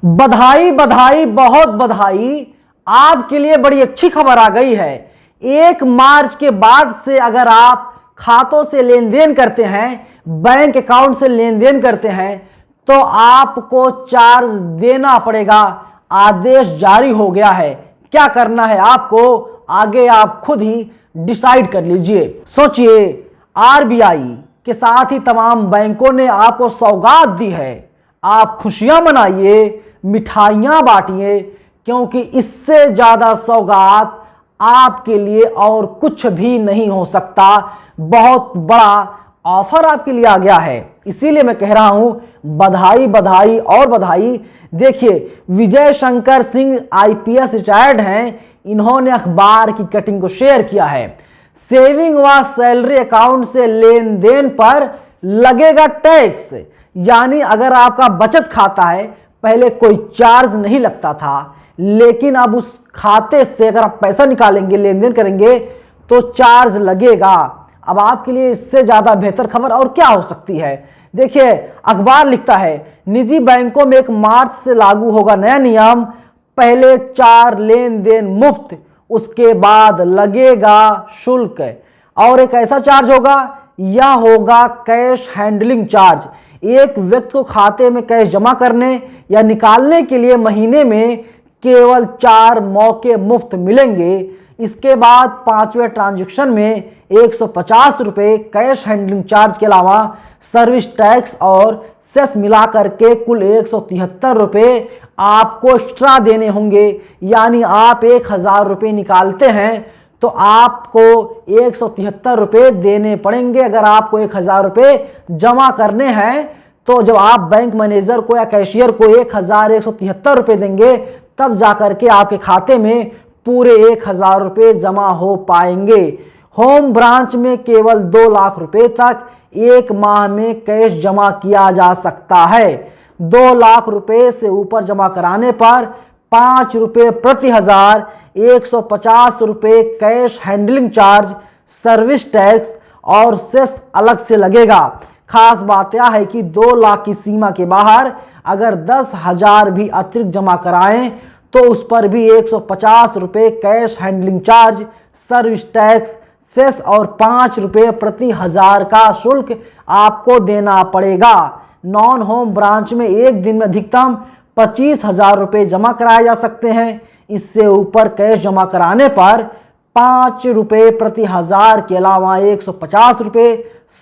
बधाई बधाई, बहुत बधाई। आपके लिए बड़ी अच्छी खबर आ गई है। 1 मार्च के बाद से अगर आप खातों से लेन देन करते हैं, बैंक अकाउंट से लेन देन करते हैं, तो आपको चार्ज देना पड़ेगा। आदेश जारी हो गया है। क्या करना है आपको आगे आप खुद ही डिसाइड कर लीजिए। सोचिए, आरबीआई के साथ ही तमाम बैंकों ने आपको सौगात दी है। आप खुशियां मनाइए, मिठाइयां बांटिए, क्योंकि इससे ज्यादा सौगात आपके लिए और कुछ भी नहीं हो सकता। बहुत बड़ा ऑफर आपके लिए आ गया है, इसीलिए मैं कह रहा हूं बधाई बधाई और बधाई। देखिए, विजय शंकर सिंह आईपीएस रिटायर्ड हैं। इन्होंने अखबार की कटिंग को शेयर किया है। सेविंग व सैलरी अकाउंट से लेन देन पर लगेगा टैक्स। यानी अगर आपका बचत खाता है, पहले कोई चार्ज नहीं लगता था, लेकिन अब उस खाते से अगर आप पैसा निकालेंगे, लेन देन करेंगे, तो चार्ज लगेगा। अब आपके लिए इससे ज्यादा बेहतर खबर और क्या हो सकती है। देखिए, अखबार लिखता है, निजी बैंकों में 1 मार्च से लागू होगा नया नियम। पहले 4 लेन देन मुफ्त, उसके बाद लगेगा शुल्क। और एक ऐसा चार्ज होगा, यह होगा कैश हैंडलिंग चार्ज। एक व्यक्ति को खाते में कैश जमा करने या निकालने के लिए महीने में केवल 4 मौके मुफ्त मिलेंगे। इसके बाद 5वें ट्रांजैक्शन में 150 रुपये कैश हैंडलिंग चार्ज के अलावा सर्विस टैक्स और सेस मिलाकर के कुल 173 रुपये आपको एक्स्ट्रा देने होंगे। यानी आप 1000 रुपये निकालते हैं तो आपको 173 रुपये देने पड़ेंगे। अगर आपको 1000 रुपये जमा करने हैं तो जब आप बैंक मैनेजर को या कैशियर को 1173 रुपये देंगे, तब जाकर के आपके खाते में पूरे 1000 रुपये जमा हो पाएंगे। होम ब्रांच में केवल 2 लाख रुपए तक 1 माह में कैश जमा किया जा सकता है। 2 लाख रुपए से ऊपर जमा कराने पर 5 रुपये प्रति हजार, 150 रुपये cash handling charge, service tax और सेस अलग से लगेगा। खास बात यह है कि 2 लाख की सीमा के बाहर अगर 10,000 भी अतिरिक्त जमा कराएं तो उस पर भी 150 रुपये cash handling charge, service tax, cess और 5 रुपये प्रति हजार का शुल्क आपको देना पड़ेगा। नॉन होम ब्रांच में एक दिन में अधिकतम 25,000 रुपये जमा कराए जा सकते हैं। इससे ऊपर कैश जमा कराने पर 5 रुपये प्रति हजार के अलावा 150 रुपये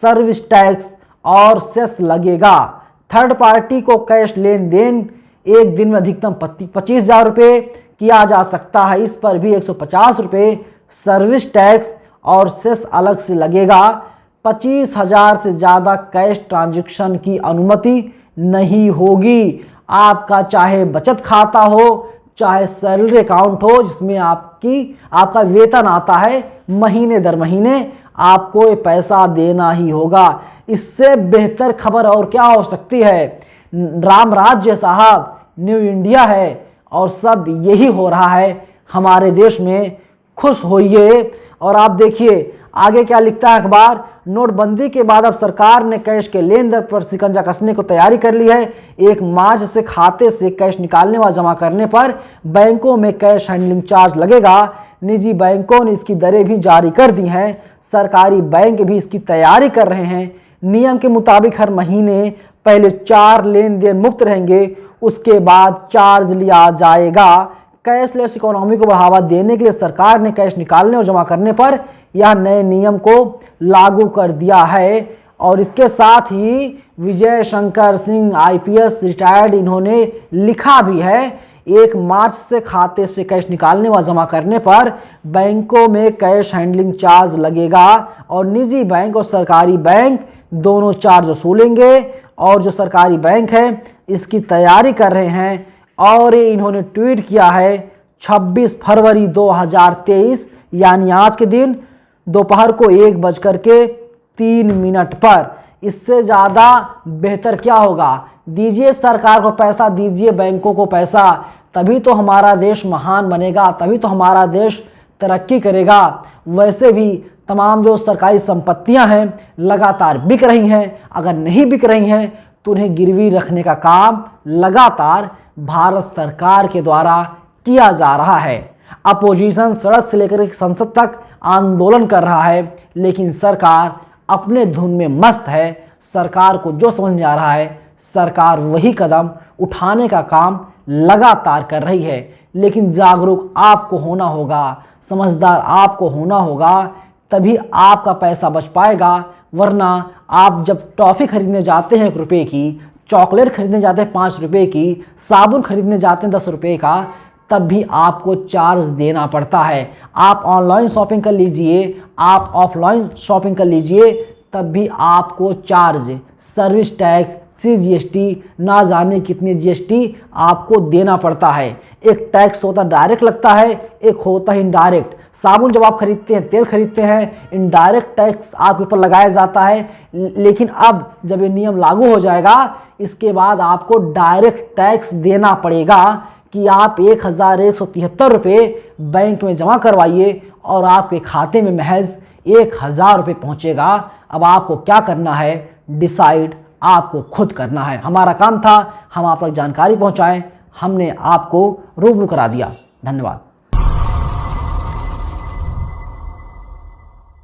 सर्विस टैक्स और सेस लगेगा। थर्ड पार्टी को कैश लेन देन एक दिन में अधिकतम 25,000 रुपये किया जा सकता है। इस पर भी 150 रुपये सर्विस टैक्स और सेस अलग से लगेगा। 25,000 से ज़्यादा कैश ट्रांजैक्शन की अनुमति नहीं होगी। आपका चाहे बचत खाता हो, चाहे सैलरी अकाउंट हो जिसमें आपका वेतन आता है, महीने दर महीने आपको ये पैसा देना ही होगा। इससे बेहतर खबर और क्या हो सकती है। राम राज्य साहब, न्यू इंडिया है और सब यही हो रहा है हमारे देश में। खुश होइए। और आप देखिए आगे क्या लिखता है अखबार। नोटबंदी के बाद अब सरकार ने कैश के लेन देन पर शिकंजा कसने को तैयारी कर ली है। 1 मार्च से खाते से कैश निकालने व जमा करने पर बैंकों में कैश हैंडलिंग चार्ज लगेगा। निजी बैंकों ने इसकी दरें भी जारी कर दी हैं। सरकारी बैंक भी इसकी तैयारी कर रहे हैं। नियम के मुताबिक हर महीने पहले 4 लेन देन मुफ्त रहेंगे, उसके बाद चार्ज लिया जाएगा। कैशलेस इकोनॉमी को बढ़ावा देने के लिए सरकार ने कैश निकालने और जमा करने पर यह नए नियम को लागू कर दिया है। और इसके साथ ही विजय शंकर सिंह आईपीएस रिटायर्ड, इन्होंने लिखा भी है 1 मार्च से खाते से कैश निकालने व जमा करने पर बैंकों में कैश हैंडलिंग चार्ज लगेगा और निजी बैंक और सरकारी बैंक दोनों चार्ज वसूलेंगे। और जो सरकारी बैंक है इसकी तैयारी कर रहे हैं। और ये इन्होंने ट्वीट किया है 26 फरवरी 2023 यानी आज के दिन दोपहर को 1:03 पर। इससे ज़्यादा बेहतर क्या होगा। दीजिए सरकार को पैसा, दीजिए बैंकों को पैसा, तभी तो हमारा देश महान बनेगा, तभी तो हमारा देश तरक्की करेगा। वैसे भी तमाम जो सरकारी संपत्तियां हैं लगातार बिक रही हैं। अगर नहीं बिक रही हैं तो उन्हें गिरवी रखने का काम लगातार भारत सरकार के द्वारा किया जा रहा है। अपोजिशन सड़क से लेकर संसद तक आंदोलन कर रहा है, लेकिन सरकार अपने धुन में मस्त है। सरकार को जो समझ में आ रहा है सरकार वही कदम उठाने का काम लगातार कर रही है। लेकिन जागरूक आपको होना होगा, समझदार आपको होना होगा, तभी आपका पैसा बच पाएगा। वरना आप जब टॉफ़ी खरीदने जाते हैं 1 रुपये की, चॉकलेट खरीदने जाते हैं 5 रुपये की, साबुन खरीदने जाते हैं 10 रुपये का, तब भी आपको चार्ज देना पड़ता है। आप ऑनलाइन शॉपिंग कर लीजिए, आप ऑफलाइन शॉपिंग कर लीजिए, तब भी आपको चार्ज, सर्विस टैक्स, CGST, ना जाने कितनी GST आपको देना पड़ता है। एक टैक्स होता डायरेक्ट लगता है, एक होता है इनडायरेक्ट। साबुन जब आप खरीदते हैं, तेल खरीदते हैं, इनडायरेक्ट टैक्स आपके ऊपर लगाया जाता है। लेकिन अब जब ये नियम लागू हो जाएगा, इसके बाद आपको डायरेक्ट टैक्स देना पड़ेगा कि आप 1173 रुपये बैंक में जमा करवाइए और आपके खाते में महज 1000 रुपये पहुँचेगा। अब आपको क्या करना है, डिसाइड आपको खुद करना है। हमारा काम था हम आप तक जानकारी पहुंचाएं, हमने आपको रूबरू करा दिया। धन्यवाद।